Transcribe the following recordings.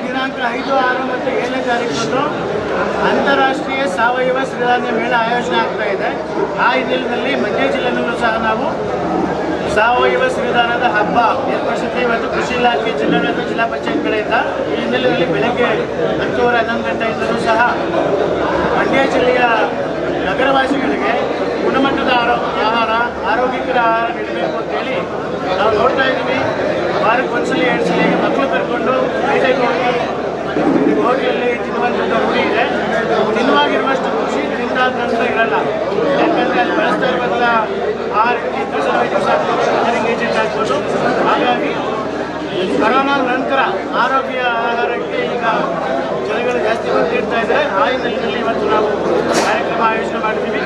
ದಿನಾಂಕ 5, 6 ಮತ್ತು 7ನೇ ತಾರೀಕು ಅಂತಾರಾಷ್ಟ್ರೀಯ ಸಾವಯವ ಸಿರಿಧಾನ್ಯ ಮೇಳ ಆಯೋಜನೆ ಆಗ್ತಾ ಇದೆ. ಆ ಹಿನ್ನೆಲೆಯಲ್ಲಿ ಮಂಡ್ಯ ಜಿಲ್ಲೆಯಲ್ಲೂ ಸಹ ನಾವು ಸಾವಯವ ಸಿರಿಧಾನ್ಯದ ಹಬ್ಬ ಏರ್ಪಡಿಸುತ್ತೆ. ಇವತ್ತು ಕೃಷಿ ಇಲಾಖೆ ಜಿಲ್ಲಾಡಳಿತ ಜಿಲ್ಲಾ ಪಂಚಾಯತ್ ಕಡೆಯಿಂದ ಈ ಹಿನ್ನೆಲೆಯಲ್ಲಿ ಬೆಳಗ್ಗೆ 10:30 11 ಗಂಟೆಯಿಂದಲೂ ಸಹ ಮಂಡ್ಯ ಜಿಲ್ಲೆಯ ನಗರವಾಸಿಗಳಿಗೆ ಗುಣಮಟ್ಟದ ಆಹಾರ, ಆರೋಗ್ಯಕರ ಆಹಾರ ನೀಡಬೇಕು ಅಂತೇಳಿ ನಾವು ನೋಡ್ತಾ ಇದ್ದೀವಿ. ವಾರಕ್ಕೆ ಒಂದ್ಸಲಿ 2 ಸಲ ಮಕ್ಕಳು ಕರ್ಕೊಂಡು ಬೇಟೆಗೆ ಹೋಟೆಲಲ್ಲಿ ತಿನ್ನುವಂಥದ್ದು ರೂಢಿ ಇದೆ. ತಿನ್ನುವಾಗಿರುವಷ್ಟು ಖುಷಿ ತಿಂದಾದ ನಂತರ ಇರಲ್ಲ. ಯಾಕಂದರೆ ಅಲ್ಲಿ ಬಳಸ್ತಾ ಇರುವಂಥ ಆಹಾರಕ್ಕೆ ಪ್ರಿಸರ್ವೇಟಿವ್ಸ್ ಏಜೆಂಟ್ ಆಗ್ಬೋದು. ಹಾಗಾಗಿ ಕೊರೋನಾ ನಂತರ ಆರೋಗ್ಯ ಆಹಾರಕ್ಕೆ ಈಗ ಜನಗಳು ಜಾಸ್ತಿ ಒತ್ತು ನೀಡ್ತಾ ಇದ್ದಾರೆ. ಆ ಹಿನ್ನೆಲೆಯಲ್ಲಿ ಇವತ್ತು ನಾವು ಕಾರ್ಯಕ್ರಮ ಆಯೋಜನೆ ಮಾಡಿದ್ದೀವಿ.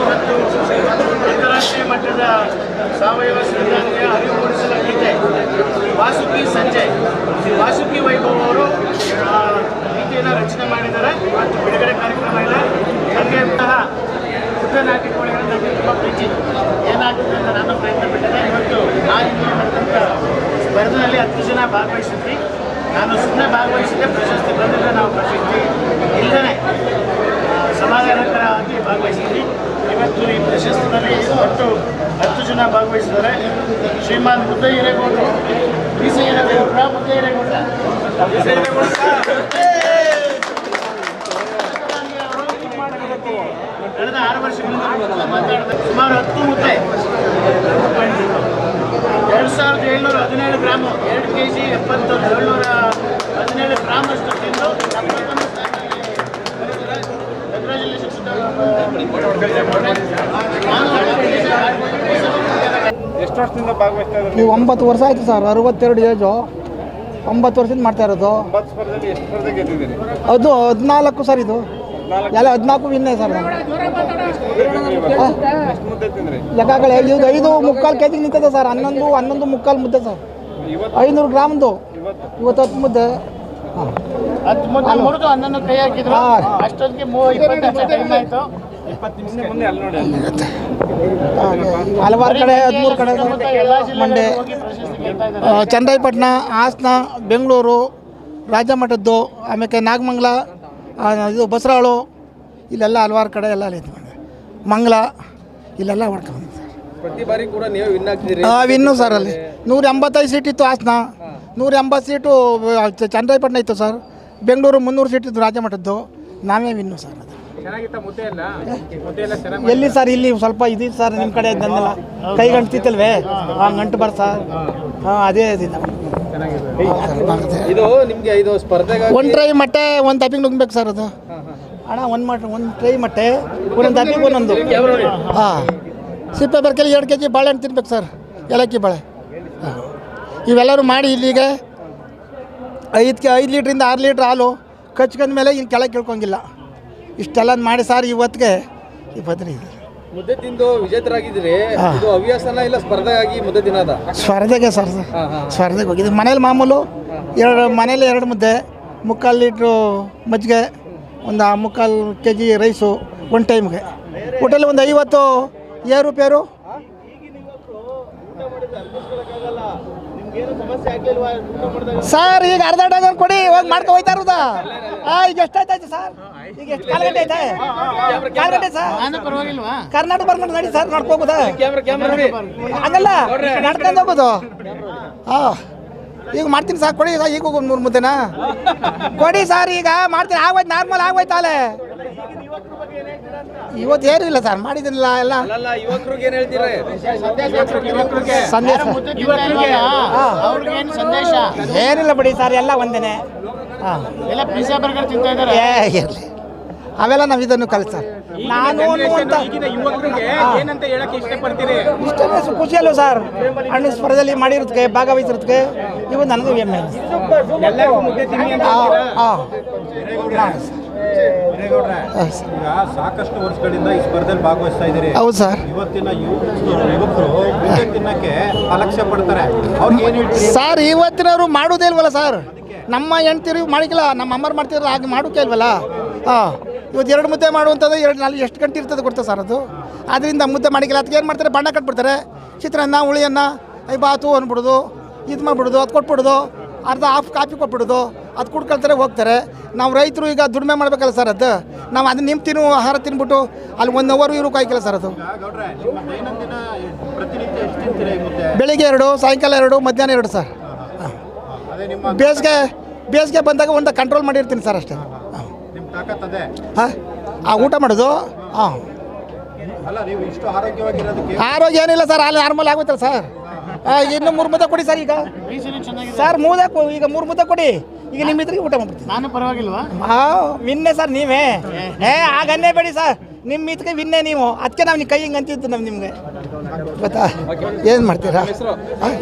ಮತ್ತು ಅಂತಾರಾಷ್ಟ್ರೀಯ ಮಟ್ಟದ ಸಾವಯವ ಸಿರಿಧಾನ್ಯ ಅರಿವು ಮೂಡಿಸಲ ಗೀತೆ ವಾಸುಕಿ ಸಂಜಯ್, ವಾಸುಕಿ ವೈಭವ್ ಅವರು ಗೀತೆಯನ್ನು ರಚನೆ ಮಾಡಿದ್ದಾರೆ. ಮತ್ತು ಬಿಡುಗಡೆ ಕಾರ್ಯಕ್ರಮ ಇದೆ. ನನಗೆ ಸಹ ಪುಟ್ಟ ನಾಟಿ ಕೋಳಿಗಳು ನನಗೆ ತುಂಬ ಪ್ರೀತಿ. ಏನಾಗ್ತದೆ ಅಂತ ನಾನು ಪ್ರಯತ್ನ ಪಟ್ಟಿದ್ದೆ. ಇವತ್ತು ಆ ಹಿಂದೆ ಬಂದಂಥ ಸ್ಪರ್ಧೆಯಲ್ಲಿ 10 ಜನ ಭಾಗವಹಿಸಿದ್ವಿ. ನಾನು ಸುಮ್ಮನೆ ಭಾಗವಹಿಸಿದ್ದೆ, ಪ್ರಶಸ್ತಿ ಬಂದಿದ್ದರೆ ನಾವು ಪ್ರಶಸ್ತಿ ಇಲ್ಲದೇ ಸಮಾಧಾನಕರವಾಗಿ ಭಾಗವಹಿಸಿದ್ವಿ. ಇವತ್ತು ಈ ಪ್ರಶಸ್ತಿನಲ್ಲಿ ಒಟ್ಟು 10 ಜನ ಭಾಗವಹಿಸಿದ್ದಾರೆ. ಶ್ರೀಮಾನ್ ಮುದ್ದೆ ಹಿರೇಗೌಡರು, ಡಿ.ಸಿ. ಹಿರೇಗೌಡ, ಮುದ್ದೆ ಹಿರೇಗೌಡ ಕಳೆದ 6 ವರ್ಷಗಳಿಂದ ಮಾತಾಡಿದ ಸುಮಾರು 10 ಮುದ್ದೆ 2717 ಗ್ರಾಮು, 2 kg 717 ಗ್ರಾಮ್ ಅಷ್ಟು ತಿಂದು ಎಷ್ಟು ವರ್ಷದಿಂದ ಭಾಗವಹಿಸ್ತಾ ಇದ್ದಾರೆ? ನೀವು 9 ವರ್ಷ ಆಯಿತು ಸರ್. 62 ಏಜು, 9 ವರ್ಷದಿಂದ ಮಾಡ್ತಾ ಇರೋದು. 9 ಸ್ಪರ್ಧೆಯಲ್ಲಿ ಎಷ್ಟು ಸ್ಪರ್ಧೆ ಗೆದ್ದಿದ್ದೀರಿ? ಅದು 14 ಸರ್. ಇದು ಎಲ್ಲ 14 ವಿನ್ನೇ ಸರ್. ಎಷ್ಟು ಮುದ್ದೆ ತಿಂದ್ರಿ? ಲೆಕ್ಕಗಳೇ ಇದು 5.25 kg ನಿಂತದೆ ಸರ್. 11.25 ಮುದ್ದೆ ಸರ್. 500 ಗ್ರಾಮ್ದು ಇವತ್ತು 10 ಮುದ್ದೆ. 10 ಮುದ್ದೆ ಮುರಿದು 11 ಕೈ ಹಾಕಿದ್ರು. ಅಷ್ಟೊತ್ತಿಗೆ 20 ಟೈಮ್ ಆಯಿತು. 20 ನಿಮಿಷ ಮುಂದೆ ಅಲ್ಲಿ ನೋಡಿ. ಹಲವಾರು ಕಡೆ 13 ಕಡೆ ಮಂಡ್ಯ, ಚನ್ನರಾಯಪಟ್ಟಣ, ಹಾಸನ, ಬೆಂಗಳೂರು ರಾಜ್ಯಮಟ್ಟದ್ದು, ಆಮೇಲೆ ನಾಗಮಂಗಲ, ಇದು ಬಸರಾಳು, ಇಲ್ಲೆಲ್ಲ ಹಲವಾರು ಕಡೆ ಎಲ್ಲ ಮಂಗಲ ಇಲ್ಲೆಲ್ಲ ಮಾಡ್ಕೊಂಡು ಪ್ರತಿ ಬಾರಿ ಕೂಡ ನೀವು ವಿನ್ ಆಗ್ತಿದ್ದೀರಿ. Win sir. ಅಲ್ಲಿ 185 ಸೀಟ್ ಇತ್ತು ಹಾಸನ, 180 ಸೀಟು ಚನ್ನರಾಯಪಟ್ಟಣ ಇತ್ತು ಸರ್. ಬೆಂಗಳೂರು 300 ಸೀಟ್ ಇತ್ತು ರಾಜ್ಯಮಟ್ಟದ್ದು. ನಾವೇ ವಿನ್ನು ಸರ್. ಅದು ಎಲ್ಲಿ ಸರ್? ಇಲ್ಲಿ ಸ್ವಲ್ಪ ಇದಿತ್ತು ಸರ್. ನಿಮ್ಮ ಕಡೆ ಬಂದಿಲ್ಲ, ಕೈ ಗಂಟ್ತಿತ್ತಲ್ವೇ, ಆ ಗಂಟು ಬರ್ ಸರ್. ಅದೇ ಇದು ನಿಮಗೆ ಇದು ಸ್ಪರ್ಧೆಗೆ ಒಂದು ಟ್ರೈ ಮೊಟ್ಟೆ ಒಂದು ತಪ್ಪಿಗೆ ನುಗ್ಬೇಕು ಸರ್. ಅದು ಅಣ್ಣ ಒಂದು ಟ್ರೈ ಮೊಟ್ಟೆ ಒಂದೊಂದು ತಪ್ಪಿಗೆ ಒಂದೊಂದು. ಹಾಂ, ಸಿಪ್ಪೆ ಬರ್ಕೆಲ್ಲ 2 kg ಬಾಳೆಹಣ್ಣು ತಿನ್ಬೇಕು ಸರ್, ಏಲಕ್ಕಿ ಬಾಳೆ. ಇವೆಲ್ಲರೂ ಮಾಡಿ ಇಲ್ಲಿಗೆ 5 ಲೀಟ್ರಿಂದ 6 ಲೀಟ್ರ್ ಹಾಲು ಕಚ್ಕೊಂಡ ಮೇಲೆ ಇನ್ನು ಕೆಳಗೆ ಕೇಳ್ಕೊಂಗಿಲ್ಲ. ಇಷ್ಟೆಲ್ಲ ಮಾಡಿ ಸರ್. ಇವತ್ತಿಗೆ 20 ಮುದ್ದೆ ತಿಂದು ವಿಜೇತರಾಗಿದ್ದೀರಿ. ಇದು ಹವ್ಯಾಸನ ಇಲ್ಲ ಸ್ಪರ್ಧೆಗಾಗಿ ಮುದ್ದೆ ತಿನ್ನೋದ? ಸ್ಪರ್ಧೆಗೆ ಸರ್. ಸ್ಪರ್ಧೆಗೆ ಹೋಗಿದ್ದು. ಮನೇಲಿ ಮಾಮೂಲು ಮನೇಲಿ 2 ಮುದ್ದೆ, 3/4 ಲೀಟ್ರು ಮಜ್ಜಿಗೆ, ಒಂದು 3/4 kg ರೈಸು ಒಂದು ಟೈಮ್ಗೆ ಊಟಲ್ಲಿ ಒಂದು 50 ಏರು ಸರ್. ಈಗ ಅರ್ಧ ಡಜನ್ ಕೊಡಿ, ಹೋಗಿ ಮಾಡ್ಕೊ ಹೋಯ್ತಾ ಇರೋದಾ? ಈಗ ಎಷ್ಟಾಯ್ತಾಯ್ತು ಸರ್? ಈಗ ಎಷ್ಟು ಕಾಲು ಗಂಟೆ ಆಯ್ತಾ? ಕಾಲು ಗಂಟೆ ಸರ್. ನಾನು ಪರವಾಗಿಲ್ವಾ? ಕರ್ನಾಟಕ ಬರ್ಕೊಂಡು ನಡಿ ಸರ್, ನಡ್ಕೋಬೋದಾ? ಕ್ಯಾಮ್ರಾ ನೋಡಿ. ಹಂಗಲ್ಲ, ನಡ್ಕೊಂಡು ಹೋಗೋದು. ಹಾಂ, ಈಗ ಮಾಡ್ತೀನಿ ಸರ್, ಕೊಡಿ ಸರ್. ಈಗ 3 ಮುದ್ದೆನಾ ಕೊಡಿ ಸರ್. ಈಗ ಮಾಡ್ತೀನಿ, ಆಗೋಯ್ತು, ನಾರ್ಮಲ್ ಆಗೋಯ್ತಲ್ಲ. ಇವತ್ತು ಏನೂ ಇಲ್ಲ ಸರ್, ಮಾಡಿದಿಲ್ಲ ಎಲ್ಲ. ಅಲ್ಲ ಯುವಕರಿಗೆ ಏನು ಹೇಳ್ತೀರಿ? ಸಂದೇಶ ಅವ್ರಿಗೇನು ಸಂದೇಶ? ಏನಿಲ್ಲ ಬಿಡಿ ಸರ್, ಎಲ್ಲ ಒಂದೇನೆ. ಹಾಂ, ಎಲ್ಲ ಪಿಜ್ಜಾ ಬರ್ಗರ್ ತಿಂತಾ ಇದ್ದಾರೆ. ಇರಲಿ, ಅವೆಲ್ಲ ನಾವು ಇದನ್ನು ಕಲಿಸಿ ಸರ್. ನಾನು ಅನ್ನುವಂಥ ಯುವಕರಿಗೆ ಏನಂತ ಹೇಳಕ್ಕೆ ಇಷ್ಟಪಡ್ತೀರಿ? ಇಷ್ಟೇ ಖುಷಿ ಅಲ್ವ ಸರ್, ಹಣ್ಣು ಸ್ಪರ್ಧೆಯಲ್ಲಿ ಮಾಡಿರೋದಕ್ಕೆ, ಭಾಗವಹಿಸಿರೋದಕ್ಕೆ ಇವು ನನಗೂ ಹೆಮ್ಮೆ. ಎಲ್ಲರಿಗೂ ಮುದ್ದೆ ತಿನ್ನಿ ಅಂತ ಈಗ ಸಾಕಷ್ಟು ವರ್ಷಗಳಿಂದ ಈ ಸ್ಪರ್ಧೆಯಲ್ಲಿ ಭಾಗವಹಿಸ್ತಾ ಇದ್ದೀರಿ. ಹೌದು ಸರ್. ಇವತ್ತಿನ ಯುವಕರು ಮುದ್ದೆ ತಿನ್ನಕ್ಕೆ ಅಲಕ್ಷ್ಯ ಪಡ್ತಾರೆ, ಅವ್ರಿಗೆ ಏನು ಹೇಳ್ತೀರಿ ಸರ್? ಇವತ್ತಿನವರು ಮಾಡೋದೇ ಇಲ್ವಲ್ಲ ಸರ್. ನಮ್ಮ ಹೆಣ್ತಿರು ಮಾಡಿಕಿಲ್ಲ, ನಮ್ಮ ಅಮ್ಮರು ಮಾಡ್ತಿರೋ ಹಾಗೆ ಮಾಡೋಕೆ ಇಲ್ವಲ್ಲ. ಹಾಂ, ಇವತ್ತು 2 ಮುದ್ದೆ ಮಾಡುವಂಥದ್ದು 2-4 ಎಷ್ಟು ಗಂಟೆ ಇರ್ತದೆ ಗೊತ್ತಾ ಸರ್ ಅದು? ಅದರಿಂದ ಮುದ್ದೆ ಮಾಡಿಕಿಲ್ಲ. ಅದಕ್ಕೆ ಏನು ಮಾಡ್ತಾರೆ, ಬಣ್ಣ ಕಟ್ಬಿಡ್ತಾರೆ. ಚಿತ್ರಾನ್ನ, ಹುಳಿಯನ್ನ, ಬಾತು ಅಂದ್ಬಿಡೋದು, ಇದು ಮಾಡಿಬಿಡೋದು, ಅದು ಕೊಟ್ಬಿಡೋದು, ಅರ್ಧ ಹಾಫ್ ಕಾಫಿ ಕೊಟ್ಬಿಡೋದು, ಅದು ಕುಡ್ಕೊಳ್ತಾರೆ, ಹೋಗ್ತಾರೆ. ನಾವು ರೈತರು ಈಗ ದುಡಿಮೆ ಮಾಡಬೇಕಲ್ಲ ಸರ್. ಅದು ನಾವು ಅದನ್ನ ಆಹಾರ ತಿನ್ಬಿಟ್ಟು ಅಲ್ಲಿ 1 ಅವರ್ ಇರೋ ಕಾಯ್ಕಿಲ್ಲ ಸರ್. ಅದು ಗೌಡ್ರೆ, ನಿಮ್ಮ ದೈನಂದಿನ ಪ್ರತಿನಿತ್ಯ ಎಷ್ಟು ತಿಂತೀರಾ ಈ ಮುದ್ದೆ? ಬೆಳಿಗ್ಗೆ 2, ಸಾಯಂಕಾಲ 2, ಮಧ್ಯಾಹ್ನ 2 ಸರ್. ಅದೇ ನಿಮ್ಮ ಬೇಸಿಗೆ ಬಂದಾಗ ಒಂದು ಕಂಟ್ರೋಲ್ ಮಾಡಿರ್ತೀನಿ ಸರ್, ಅಷ್ಟೇ. ನಿಮ್ಮ ತಾಕತ್ ಅದೇ. ಹಾಂ, ಊಟ ಮಾಡೋದು. ಹಾಂ, ಅಲ್ಲ, ನೀವು ಇಷ್ಟು ಆರೋಗ್ಯವಾಗಿರೋದಕ್ಕೆ ಆರೋಗ್ಯ ಏನಿಲ್ಲ ಸರ್, ಅಲ್ಲಿ ನಾರ್ಮಲ್ ಆಗುತ್ತಲ್ಲ ಸರ್. ಇನ್ನು 3 ಮುದ್ದೆ ಕೊಡಿ ಸರ್. ಈಗ ಚೆನ್ನಾಗಿದೆ ಸರ್ ಈಗ 3 ಮುದ್ದೆ ಕೊಡಿ. ಈಗ ನಿಮ್ಮ ಇದ್ರಿಗೆ ಊಟ ಮಾಡ್ತೀನಿ. ನಾನು ಪರವಾಗಿಲ್ವಾ? ವಿನ್ನೆ ಸರ್ ನೀವೇ. ಆಗನ್ನೇ ಬೇಡಿ ಸರ್, ನಿಮ್ಮ ಇದಕ್ಕೆ ವಿನ್ನೆ ನೀವು. ಅದಕ್ಕೆ ನಾವು ಕೈ ಹಿಂಗೆ ಅಂತಿದ್ದು ನಿಮಗೆ ಗೊತ್ತಾ? ಏನು ಮಾಡ್ತೀರಾ?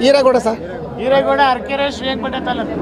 ಈರೇಗೌಡ ಸರ್. ಈರೇಗೌಡ, ಅರಕೆರೆ, ಶ್ರೀರಂಗಪಟ್ಟಣ ತಾಲೂಕು.